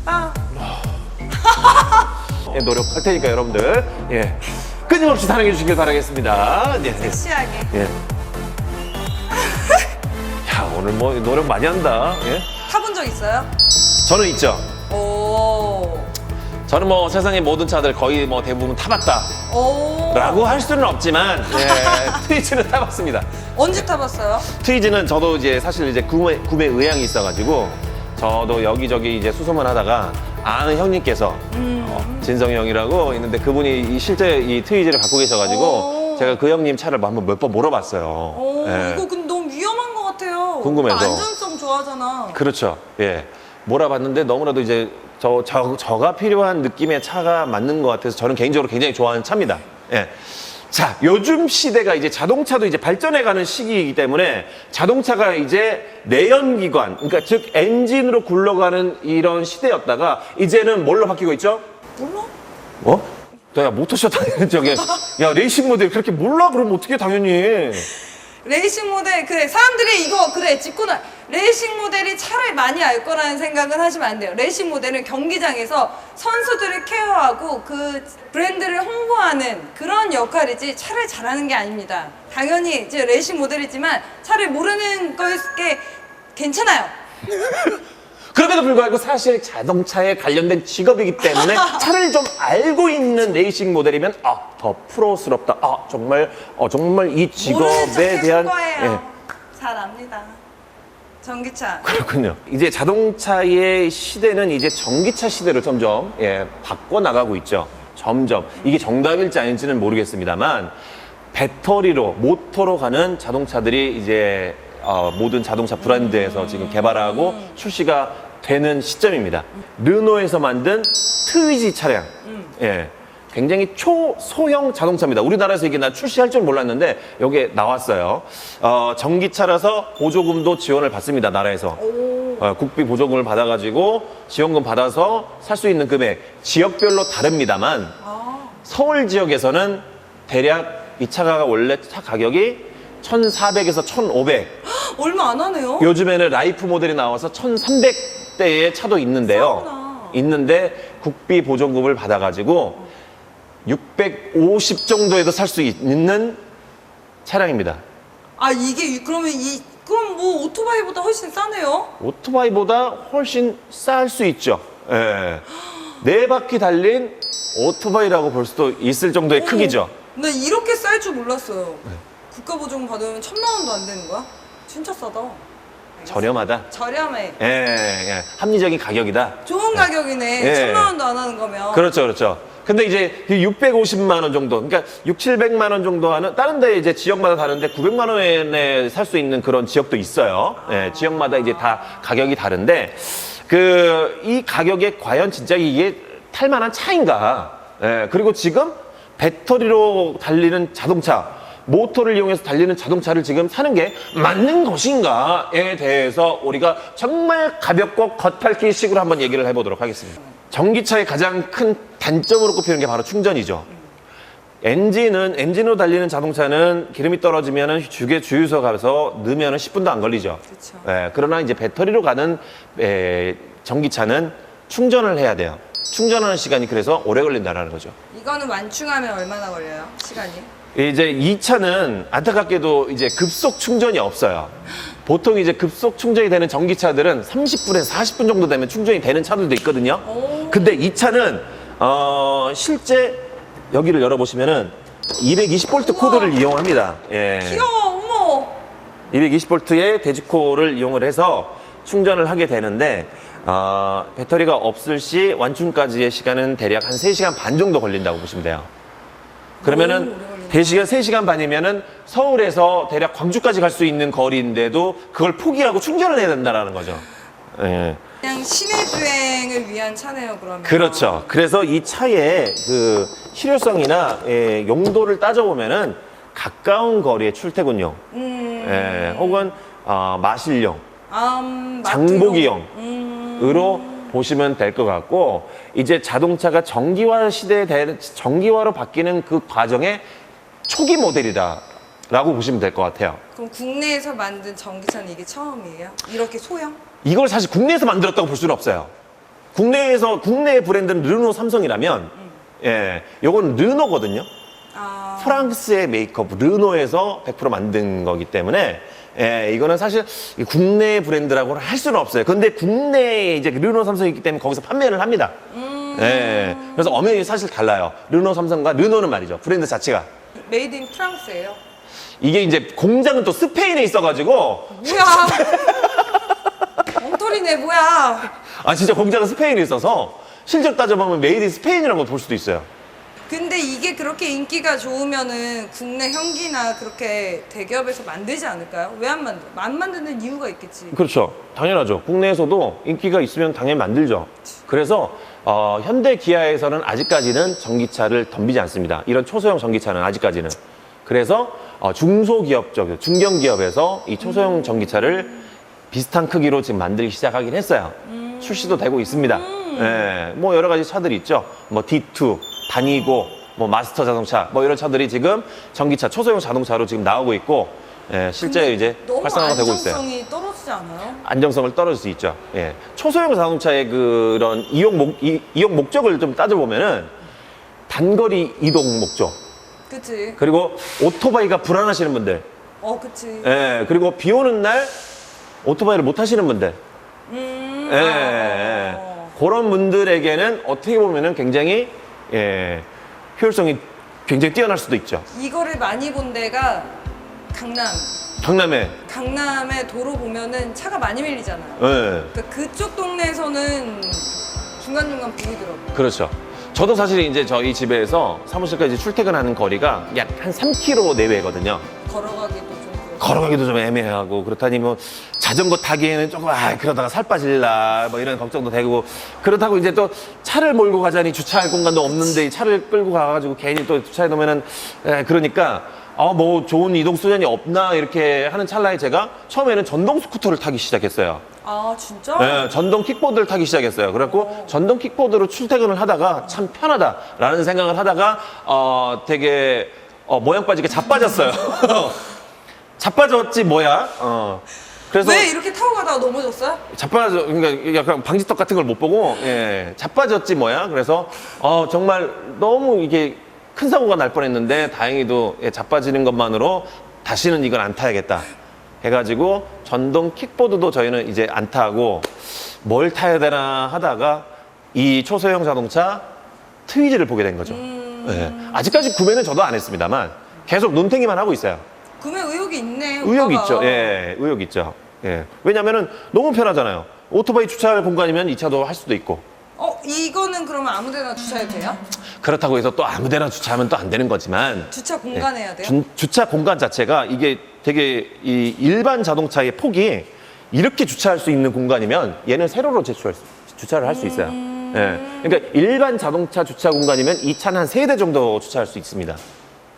아. 예, 노력할 테니까 여러분들 예 끊임없이 사랑해 주시길 바라겠습니다. 네. 섹시하게. 예. 야 오늘 뭐 노력 많이 한다. 예. 타본 적 있어요? 저는 있죠. 오. 저는 뭐 세상의 모든 차들 거의 뭐 대부분 타봤다. 오. 라고 할 수는 없지만 예, 트위즈는 타봤습니다. 언제 타봤어요? 트위즈는 저도 이제 사실 이제 구매 의향이 있어가지고 저도 여기저기 이제 수소문 하다가 아는 형님께서 진성이 형이라고 있는데 그분이 실제 이 트위즈를 갖고 계셔가지고 오. 제가 그 형님 차를 한번 몇 번 몰아봤어요. 오, 예. 이거 근데 너무 위험한 것 같아요. 궁금해서. 오빠 안전성 좋아하잖아. 그렇죠. 예. 몰아봤는데 너무나도 이제 저가 필요한 느낌의 차가 맞는 것 같아서 저는 개인적으로 굉장히 좋아하는 차입니다. 예. 자, 요즘 시대가 이제 자동차도 이제 발전해가는 시기이기 때문에 자동차가 이제 내연기관, 그러니까 즉 엔진으로 굴러가는 이런 시대였다가 이제는 뭘로 바뀌고 있죠? 몰라? 뭐? 야, 모터쇼 당연히 저게, 야, 레이싱 모델 그렇게 몰라? 그러면 어떻게 당연히. 레이싱 모델, 그래. 사람들이 이거, 그래. 짚고나. 레이싱 모델이 차를 많이 알 거라는 생각은 하시면 안 돼요. 레이싱 모델은 경기장에서 선수들을 케어하고 그 브랜드를 홍보하는 그런 역할이지 차를 잘하는 게 아닙니다. 당연히 이제 레이싱 모델이지만 차를 모르는 거일 게 괜찮아요. 그럼에도 불구하고 사실 자동차에 관련된 직업이기 때문에 차를 좀 알고 있는 레이싱 모델이면 더 프로스럽다. 정말 이 모르는 척 직업에 해줄 대한 거예요. 잘 압니다. 전기차. 그렇군요. 이제 자동차의 시대는 이제 전기차 시대로 점점 바꿔 나가고 있죠. 점점 이게 정답일지 아닐지는 모르겠습니다만 배터리로 모터로 가는 자동차들이 이제 모든 자동차 브랜드에서 지금 개발하고 출시가 되는 시점입니다. 르노에서 만든 트위지 차량. 예. 굉장히 초소형 자동차입니다. 우리나라에서 이게 난 출시할 줄 몰랐는데 여기에 나왔어요. 전기차라서 보조금도 지원을 받습니다. 나라에서. 국비 보조금을 받아가지고 지원금 받아서 살 수 있는 금액 지역별로 다릅니다만 서울 지역에서는 대략 이 차가 원래 차 가격이 1,400에서 1,500. 얼마 안 하네요. 요즘에는 라이프 모델이 나와서 1,300대의 차도 있는데요. 싸구나. 있는데 국비 보조금을 받아가지고 650 정도에도 살 수 있는 차량입니다. 아, 이게 그러면 그럼 뭐 오토바이보다 훨씬 싸네요? 오토바이보다 훨씬 쌀 수 있죠. 예. 4바퀴 달린 오토바이라고 볼 수도 있을 정도의 크기죠. 나 이렇게 쌀 줄 몰랐어요. 국가 보조금 받으면 1,000만 원도 안 되는 거야? 진짜 싸다. 저렴하다. 저렴해. 예. 합리적인 가격이다. 좋은 가격이네. 예. 1,000만 원도 안 하는 거면. 그렇죠. 근데 이제 650만 원 정도, 그러니까 6, 700만 원 정도 하는, 다른 데 이제 지역마다 다른데 900만 원에 살 수 있는 그런 지역도 있어요. 예, 지역마다 이제 다 가격이 다른데, 이 가격에 과연 진짜 이게 탈만한 차인가? 예, 그리고 지금 배터리로 달리는 자동차, 모터를 이용해서 달리는 자동차를 지금 사는 게 맞는 것인가에 대해서 우리가 정말 가볍고 겉핥기식으로 한번 얘기를 해보도록 하겠습니다. 전기차의 가장 큰 단점으로 꼽히는 게 바로 충전이죠. 엔진으로 달리는 자동차는 기름이 떨어지면 주유소 가서 넣으면 10분도 안 걸리죠. 그쵸. 그러나 이제 배터리로 가는 전기차는 충전을 해야 돼요. 충전하는 시간이 그래서 오래 걸린다는 거죠. 이거는 완충하면 얼마나 걸려요? 시간이? 이제 이 차는 안타깝게도 이제 급속 충전이 없어요. 보통 이제 급속 충전이 되는 전기차들은 30분에서 40분 정도 되면 충전이 되는 차들도 있거든요. 근데 이 차는 실제 여기를 열어보시면은 220V 우와. 코드를 이용합니다. 예. 귀여워, 어머. 220V의 대지코를 이용을 해서 충전을 하게 되는데 배터리가 없을 시 완충까지의 시간은 대략 한 3시간 반 정도 걸린다고 보시면 돼요. 그러면은 대시간 3시간 반이면은 서울에서 대략 광주까지 갈 수 있는 거리인데도 그걸 포기하고 충전을 해야 된다는 거죠. 예. 그냥 시내 주행을 위한 차네요, 그러면. 그렇죠. 그래서 이 차의 그 실효성이나 용도를 따져보면은 가까운 거리의 출퇴근용, 혹은 마실용, 장보기용으로 보시면 될 것 같고, 이제 자동차가 전기화로 바뀌는 그 과정의 초기 모델이다라고 보시면 될 것 같아요. 그럼 국내에서 만든 전기차는 이게 처음이에요? 이렇게 소형? 이걸 사실 국내에서 만들었다고 볼 수는 없어요. 국내 브랜드는 르노 삼성이라면, 예, 요건 르노거든요. 아, 프랑스의 메이크업, 르노에서 100% 만든 거기 때문에, 예, 이거는 사실 국내 브랜드라고 할 수는 없어요. 근데 국내에 이제 르노 삼성이 있기 때문에 거기서 판매를 합니다. 예, 그래서 엄연히 사실 달라요. 르노 삼성과 르노는 말이죠. 브랜드 자체가. 메이드 인 프랑스예요. 이게 이제 공장은 또 스페인에 있어가지고, 뭐야? 엉터리네 뭐야? 아, 진짜 공장은 스페인에 있어서 실제로 따져보면 메이드 인 스페인이라고 볼 수도 있어요. 근데 이게 그렇게 인기가 좋으면은 국내 현기나 그렇게 대기업에서 만들지 않을까요? 왜 안 만들어? 안 만드는 이유가 있겠지. 그렇죠. 당연하죠. 국내에서도 인기가 있으면 당연히 만들죠. 그래서 현대 기아에서는 아직까지는 전기차를 덤비지 않습니다. 이런 초소형 전기차는 아직까지는. 그래서 중소기업 쪽, 중견기업에서 이 초소형 전기차를 비슷한 크기로 지금 만들기 시작하긴 했어요. 출시도 되고 있습니다. 예, 뭐 여러 가지 차들이 있죠. 뭐 D2, 다니고, 뭐 마스터 자동차, 뭐 이런 차들이 지금 전기차, 초소형 자동차로 지금 나오고 있고, 예, 실제 이제 너무 활성화가 되고 있어요. 안정성이 떨어지지 않아요? 안정성을 떨어질 수 있죠. 예. 초소형 자동차의 그런 이용 목적을 좀 따져보면은 단거리 이동 목적, 그치? 그리고 오토바이가 불안하시는 분들, 그치. 예. 그리고 비 오는 날 오토바이를 못 타시는 분들, 예. 그런 분들에게는 어떻게 보면은 굉장히, 예, 효율성이 굉장히 뛰어날 수도 있죠. 이거를 많이 본 데가 강남에, 강남의 도로 보면은 차가 많이 밀리잖아요. 예. 그러니까 그쪽 동네에서는 중간중간 보이더라고요. 그렇죠. 저도 사실 이제 저희 집에서 사무실까지 출퇴근하는 거리가 약 한 3km 내외거든요. 걸어가기도 좀 그렇고. 걸어가기도 좀 애매하고, 그렇다니 뭐 자전거 타기에는 조금 그러다가 살 빠질라 뭐 이런 걱정도 되고, 그렇다고 이제 또 차를 몰고 가자니 주차할 공간도 없는데 이 차를 끌고 가가지고 괜히 또 주차해 놓으면은, 그러니까 뭐 좋은 이동 수단이 없나 이렇게 하는 찰나에 제가 처음에는 전동 스쿠터를 타기 시작했어요. 아 진짜? 네, 전동 킥보드를 타기 시작했어요. 그래갖고 전동 킥보드로 출퇴근을 하다가 참 편하다라는 생각을 하다가 되게 모양 빠지게 자빠졌어요. 자빠졌지 뭐야. 그래서 왜 이렇게 타고 가다가 넘어졌어요? 자빠져, 그러니까 약간 방지턱 같은 걸 못 보고, 예, 자빠졌지 뭐야. 그래서 정말 너무 이게 큰 사고가 날 뻔했는데 다행히도, 예, 자빠지는 것만으로 다시는 이건 안 타야겠다 해가지고 전동 킥보드도 저희는 이제 안 타고 뭘 타야 되나 하다가 이 초소형 자동차 트위즈를 보게 된 거죠. 예. 아직까지 구매는 저도 안 했습니다만 계속 눈탱이만 하고 있어요. 구매 의욕이 있네. 의욕 오빠가. 있죠. 예, 의욕 있죠. 예. 왜냐면은 너무 편하잖아요. 오토바이 주차할 공간이면 이 차도 할 수도 있고. 이거는 그러면 아무데나 주차해도 돼요? 그렇다고 해서 또 아무데나 주차하면 또 안 되는 거지만, 주차 공간 해야 돼요? 주차 공간 자체가 이게 되게 이 일반 자동차의 폭이 이렇게 주차할 수 있는 공간이면 얘는 세로로 주차를 할 수 있어요. 예. 그러니까 일반 자동차 주차 공간이면 이 차는 한 3대 정도 주차할 수 있습니다.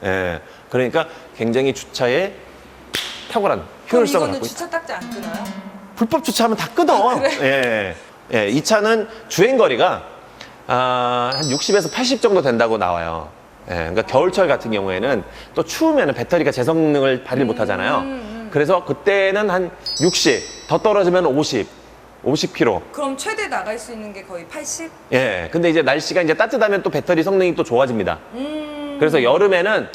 예. 그러니까 굉장히 주차에 탁월한 그럼 효율성을 이거는 갖고 있다. 주차 딱지 안 끊어요? 불법 주차하면 다 끊어. 예. 예. 이 차는 주행 거리가 한 60에서 80 정도 된다고 나와요. 예. 그러니까 겨울철 같은 경우에는 또 추우면 배터리가 제 성능을 발휘 못 하잖아요. 그래서 그때는 한 60, 더 떨어지면 50km. 그럼 최대 나갈 수 있는 게 거의 80? 예. 근데 이제 날씨가 이제 따뜻하면 또 배터리 성능이 또 좋아집니다. 그래서 여름에는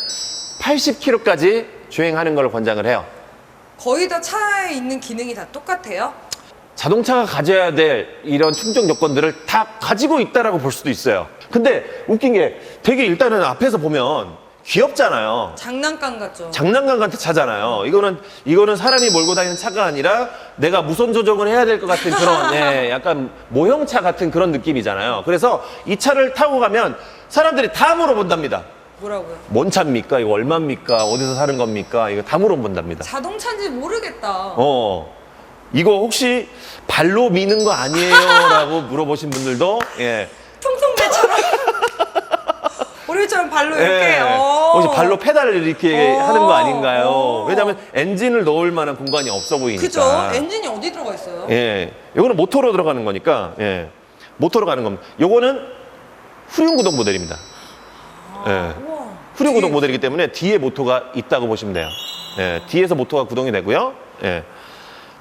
80km까지 주행하는 걸 권장을 해요. 거의 다 차에 있는 기능이 다 똑같아요? 자동차가 가져야 될 이런 충족 요건들을 다 가지고 있다라고 볼 수도 있어요. 근데 웃긴 게 되게 일단은 앞에서 보면 귀엽잖아요. 장난감 같죠? 장난감 같은 차잖아요. 이거는 사람이 몰고 다니는 차가 아니라 내가 무선 조정을 해야 될 것 같은 그런, 예, 약간 모형차 같은 그런 느낌이잖아요. 그래서 이 차를 타고 가면 사람들이 다 물어본답니다. 뭐라고요? 뭔 차입니까? 이거 얼마입니까? 어디서 사는 겁니까? 이거 다 물어본답니다. 자동차인지 모르겠다. 이거 혹시 발로 미는 거 아니에요? 라고 물어보신 분들도, 예. 통통배처럼 우리처럼 발로 이렇게. 예. 혹시 발로 페달을 이렇게 하는 거 아닌가요? 왜냐하면 엔진을 넣을 만한 공간이 없어 보이니까. 그죠? 엔진이 어디 들어가 있어요? 예. 요거는 모터로 들어가는 거니까, 예. 모터로 가는 겁니다. 요거는 후륜구동 모델입니다. 예. 우와. 후륜구동 모델이기 때문에 뒤에 모터가 있다고 보시면 돼요. 예. 뒤에서 모터가 구동이 되고요. 예.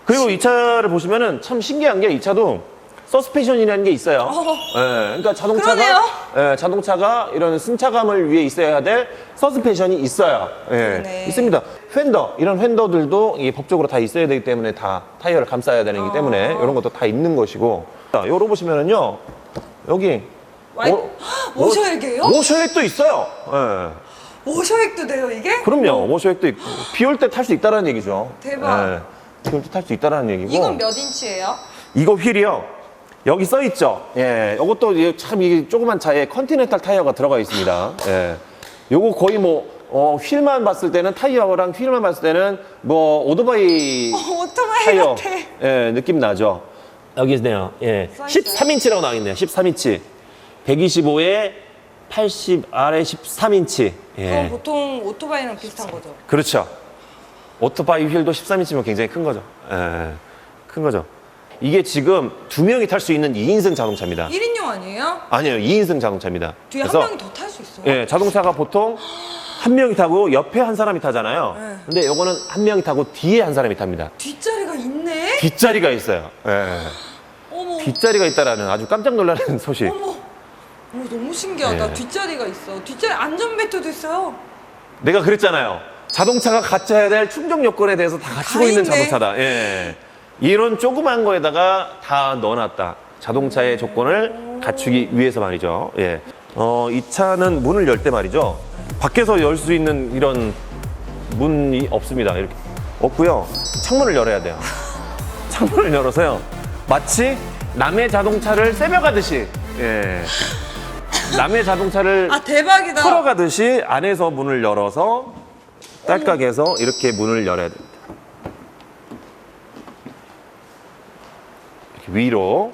그리고 이 차를 보시면은 참 신기한 게 이 차도 서스펜션이라는 게 있어요. 그러니까 자동차가 이런 승차감을 위해 있어야 될 서스펜션이 있어요. 네. 있습니다. 휀더, 이런 휀더들도 이게 법적으로 다 있어야 되기 때문에 다 타이어를 감싸야 되기 때문에 이런 것도 다 있는 것이고. 자, 요로 보시면은요, 여기 워셔액이에요? 워셔액도 있어요. 워셔액도 돼요 이게? 그럼요. 워셔액도 있고 비 올 때 탈 수 있다라는 얘기죠. 대박. 비 올 때 탈 수 있다라는 얘기고. 이건 몇 인치예요? 이거 휠이요. 여기 써 있죠. 이것도 참 이게 조그만 차에 컨티넨탈 타이어가 들어가 있습니다. 요거 거의 휠만 봤을 때는 타이어랑 휠만 봤을 때는 오토바이 오토바이 타이어 같아. 느낌 나죠. 여기 있네요. 써 있어요? 13인치라고 나와 있네요. 13인치. 125에 80 아래 13인치. 그럼 보통 오토바이랑 비슷한 거죠? 그렇죠. 오토바이 휠도 13인치면 굉장히 큰 거죠. 큰 거죠. 이게 지금 2명이 탈 수 있는 2인승 자동차입니다. 1인용 아니에요? 아니에요. 2인승 자동차입니다. 뒤에 그래서 한 명이 더 탈 수 있어요? 자동차가 보통 한 명이 타고 옆에 한 사람이 타잖아요. 네. 근데 요거는 한 명이 타고 뒤에 한 사람이 탑니다. 뒷자리가 있네? 뒷자리가 있어요. 어머, 뒷자리가 있다라는 아주 깜짝 놀라는 소식. 어머, 너무 신기하다. 예. 뒷자리가 있어. 뒷자리 안전벨트도 있어요. 내가 그랬잖아요. 자동차가 갖춰야 될 충족 요건에 대해서 다 갖추고 다 있는 있네. 자동차다. 이런 조그만 거에다가 다 넣어놨다. 자동차의 조건을 갖추기 위해서 말이죠. 이 차는 문을 열 때 말이죠. 밖에서 열 수 있는 이런 문이 없습니다. 이렇게 없고요. 창문을 열어야 돼요. 창문을 열어서요. 마치 남의 자동차를 세벼가듯이, 남의 자동차를 아, 대박이다. 풀어가듯이 안에서 문을 열어서 딸깍해서 이렇게 문을 열어야 됩니다. 이렇게 위로.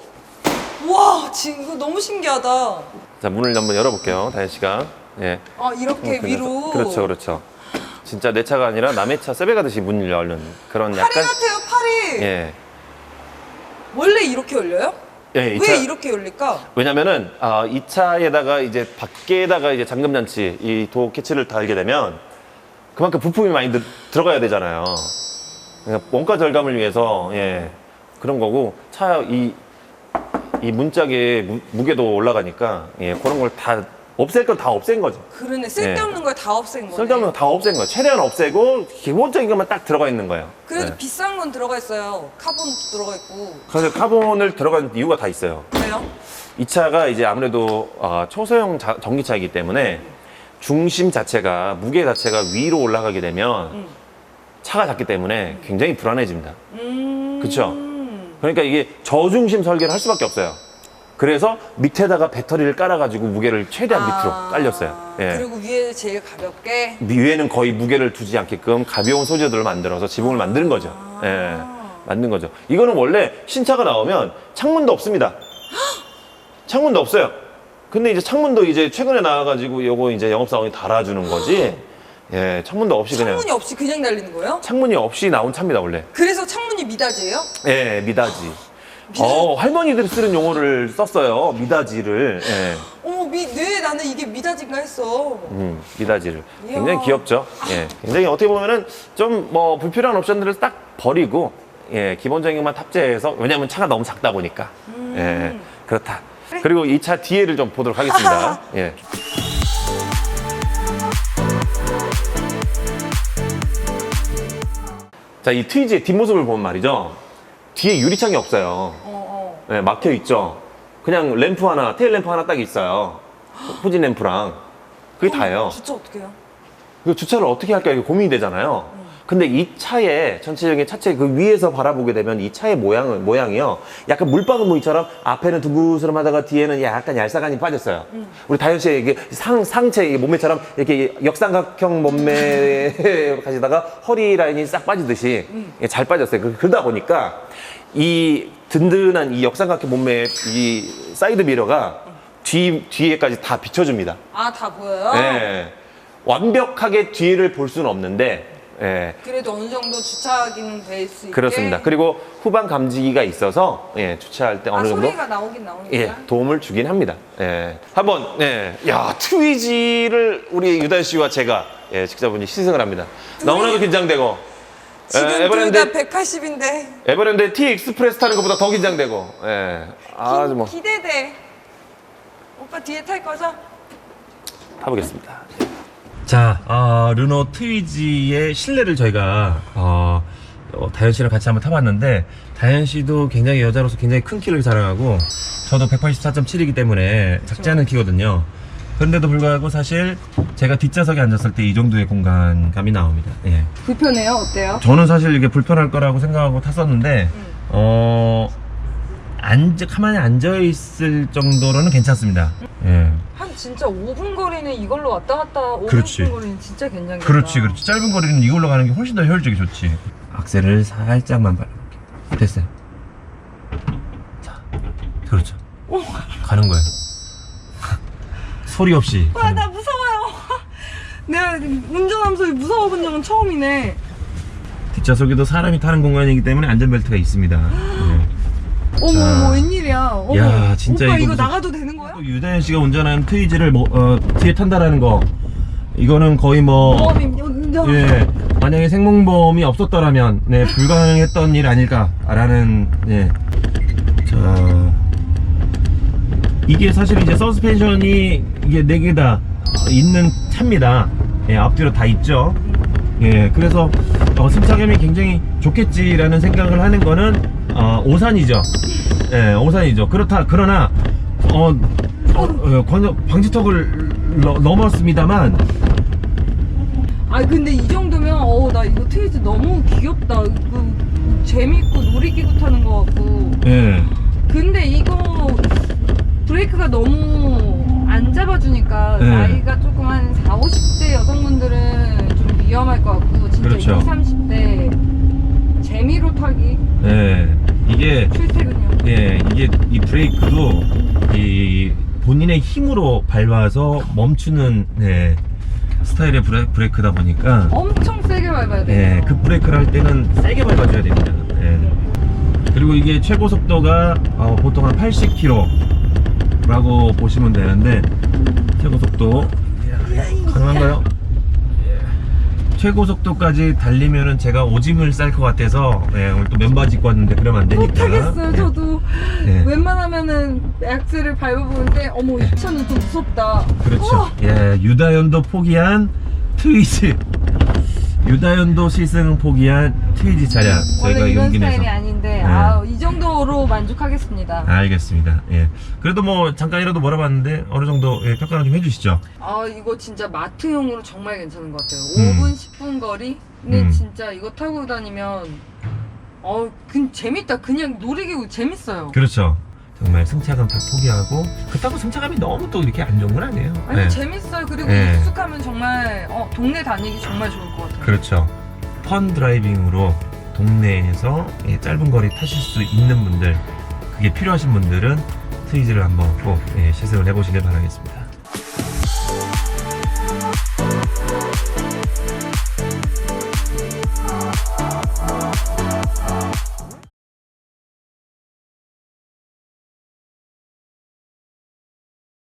와, 지금 이거 너무 신기하다. 자, 문을 한번 열어볼게요. 다현 씨가. 아, 이렇게 위로. 그렇죠, 그렇죠. 진짜 내 차가 아니라 남의 차 세배가듯이 문을 열는 그런 파리 약간. 같아요, 파리. 예. 원래 이렇게 열려요? 예, 이 왜 차- 이렇게 열릴까? 왜냐면은 이 차에다가 이제 밖에다가 이제 잠금장치 이 도어 캐치를 달게 되면 그만큼 부품이 많이 들어가야 되잖아요. 그러니까 원가 절감을 위해서 그런 거고 차 이 문짝에 무게도 올라가니까 그런 걸 다 없앨 건 다 없앤 거죠. 그러네. 쓸데없는 걸 다 없앤 거네. 쓸데없는 거 다 없앤 거예요. 최대한 없애고 기본적인 것만 딱 들어가 있는 거예요. 그래도 비싼 건 들어가 있어요. 카본도 들어가 있고. 그래서 카본을 들어간 이유가 다 있어요. 왜요? 이 차가 이제 아무래도 초소형 전기차이기 때문에 중심 자체가 무게 자체가 위로 올라가게 되면 차가 작기 때문에 굉장히 불안해집니다. 그렇죠? 그러니까 이게 저중심 설계를 할 수밖에 없어요. 그래서 밑에다가 배터리를 깔아가지고 무게를 최대한 밑으로 깔렸어요. 그리고 위에 제일 가볍게. 위에는 거의 무게를 두지 않게끔 가벼운 소재들을 만들어서 지붕을 만드는 거죠. 만든 거죠. 이거는 원래 신차가 나오면 창문도 없습니다. 창문도 없어요. 근데 이제 창문도 이제 최근에 나와가지고 요거 이제 영업사원이 달아주는 거지. 창문도 없이 그냥. 창문이 없이 그냥 달리는 거예요? 창문이 없이 나온 차입니다, 원래. 그래서 창문이 미닫이에요? 미닫이. 할머니들이 쓰는 용어를 썼어요. 미닫이를. 어머, 뇌에 나는 이게 미닫인가 했어. 미닫이를. 이야. 굉장히 귀엽죠. 굉장히 어떻게 보면은 좀 불필요한 옵션들을 딱 버리고, 기본적인 것만 탑재해서, 왜냐면 차가 너무 작다 보니까. 그렇다. 그리고 이 차 뒤에를 좀 보도록 하겠습니다. 자, 이 트위지의 뒷모습을 보면 말이죠. 뒤에 유리창이 없어요. 막혀 있죠. 그냥 램프 하나, 테일 램프 하나 딱 있어요. 후진 램프랑. 그게 다예요. 주차 어떻게 해요? 그 주차를 어떻게 할까 이게 고민이 되잖아요. 근데 이 차의 전체적인 차체 그 위에서 바라보게 되면 이 차의 모양이요. 약간 물방울 무늬처럼 앞에는 둥그스름하다가 뒤에는 약간 얄쌍하니 빠졌어요. 우리 다현 씨의 이게 상체 이 몸매처럼 이렇게 역삼각형 몸매 가지다가 허리 라인이 싹 빠지듯이 잘 빠졌어요. 그러다 보니까 이 든든한 이 역삼각형 몸매의 이 사이드 미러가 뒤에까지 다 비춰줍니다. 아, 다 보여요? 완벽하게 뒤를 볼 수는 없는데, 그래도 어느 정도 주차 기능 될 수 있게. 그렇습니다. 그리고 후방 감지기가 있어서 주차할 때 어느 정도 소리가 나오긴 나오니까. 도움을 주긴 합니다. 한번 야 트위지를 우리 유단 씨와 제가 직접 시승을 합니다. 너무나도 긴장되고 지금 에버랜드- 둘 다 180인데 에버랜드 T 익스프레스 타는 것보다 더 긴장되고. 예. 아주 뭐 기대돼. 오빠 뒤에 탈 거죠? 타보겠습니다. 자, 르노 트위지의 실내를 저희가 다현 씨랑 같이 한번 타봤는데, 다현 씨도 굉장히 여자로서 굉장히 큰 키를 자랑하고, 저도 184.7이기 때문에 작지 않은 키거든요. 그런데도 불구하고 사실 제가 뒷좌석에 앉았을 때 이 정도의 공간감이 나옵니다. 예. 불편해요? 어때요? 저는 사실 이게 불편할 거라고 생각하고 탔었는데, 가만히 앉아있을 정도로는 괜찮습니다. 예. 한 진짜 5분 거리는 이걸로 왔다 갔다 5분 그렇지. 거리는 진짜 괜찮겠다. 그렇지. 짧은 거리는 이걸로 가는 게 훨씬 더 효율적이 좋지. 악셀을 살짝만 밟아볼게. 됐어요. 자, 그렇죠. 가는 거예요. 소리 없이. 와, 나 무서워요. 내가 운전하면서 무서워 본 적은 처음이네. 뒷좌석에도 사람이 타는 공간이기 때문에 안전벨트가 있습니다. 네. 어머, 웬일이야. 어머, 야, 진짜 오빠 이거 이거 무슨- 나가도 되는 거야? 또 유다현 씨가 운전하는 트위즈를 뒤에 탄다라는 거, 이거는 거의 예, 만약에 생명보험이 없었더라면 불가능했던 일 아닐까라는. 자, 이게 사실 이제 서스펜션이 이게 4개 다 있는 차입니다. 앞뒤로 다 있죠. 그래서 승차감이 굉장히 좋겠지라는 생각을 하는 거는 오산이죠. 오산이죠. 그러나 방지턱을 넘었습니다만. 근데 이 정도면 나 이거 트위즈 너무 귀엽다. 재밌고 놀이기구 타는 거 같고. 근데 이거 브레이크가 너무 안 잡아주니까 나이가 조금 한 4, 50대 여성분들은 좀 위험할 것 같고, 진짜 그렇죠. 20, 30대 재미로 타기 이게 출퇴근용. 이게 이 브레이크도 이 본인의 힘으로 밟아서 멈추는 스타일의 브레이크다 보니까 엄청 세게 밟아야 돼요. 그 브레이크를 할 때는 세게 밟아줘야 됩니다. 그리고 이게 최고 속도가 보통 한 80km라고 보시면 되는데, 최고 속도 가능한가요? 최고 속도까지 달리면은 제가 오징을 쌀 것 같아서 오늘 또 맨바지 입고 왔는데 그러면 안 되니까. 못하겠어요. 저도 웬만하면은 악셀을 밟아보는데 어머, 이 차는 좀 무섭다. 그렇죠. 유다현도 포기한 트위즈, 유다현도 실생을 포기한 트위즈 차량 원래 저희가 이런 용기 내서. 스타일이 아닌데 이 정도로 만족하겠습니다. 알겠습니다. 그래도 뭐 잠깐이라도 몰아봤는데 어느 정도 평가를 좀 해주시죠. 이거 진짜 마트용으로 정말 괜찮은 것 같아요. 음. 5분, 10분 거리? 근데 진짜 이거 타고 다니면 재밌다. 그냥 놀이기구 재밌어요. 그렇죠. 정말 승차감 다 포기하고, 그렇다고 승차감이 너무 또 이렇게 안 좋은 건 아니에요. 아니 재밌어요. 그리고 익숙하면 정말 동네 다니기 정말 좋을 것 같아요. 그렇죠. 펀 드라이빙으로 동네에서 짧은 거리 타실 수 있는 분들, 그게 필요하신 분들은 트위즈를 한번 꼭 시승을 해보시길 바라겠습니다.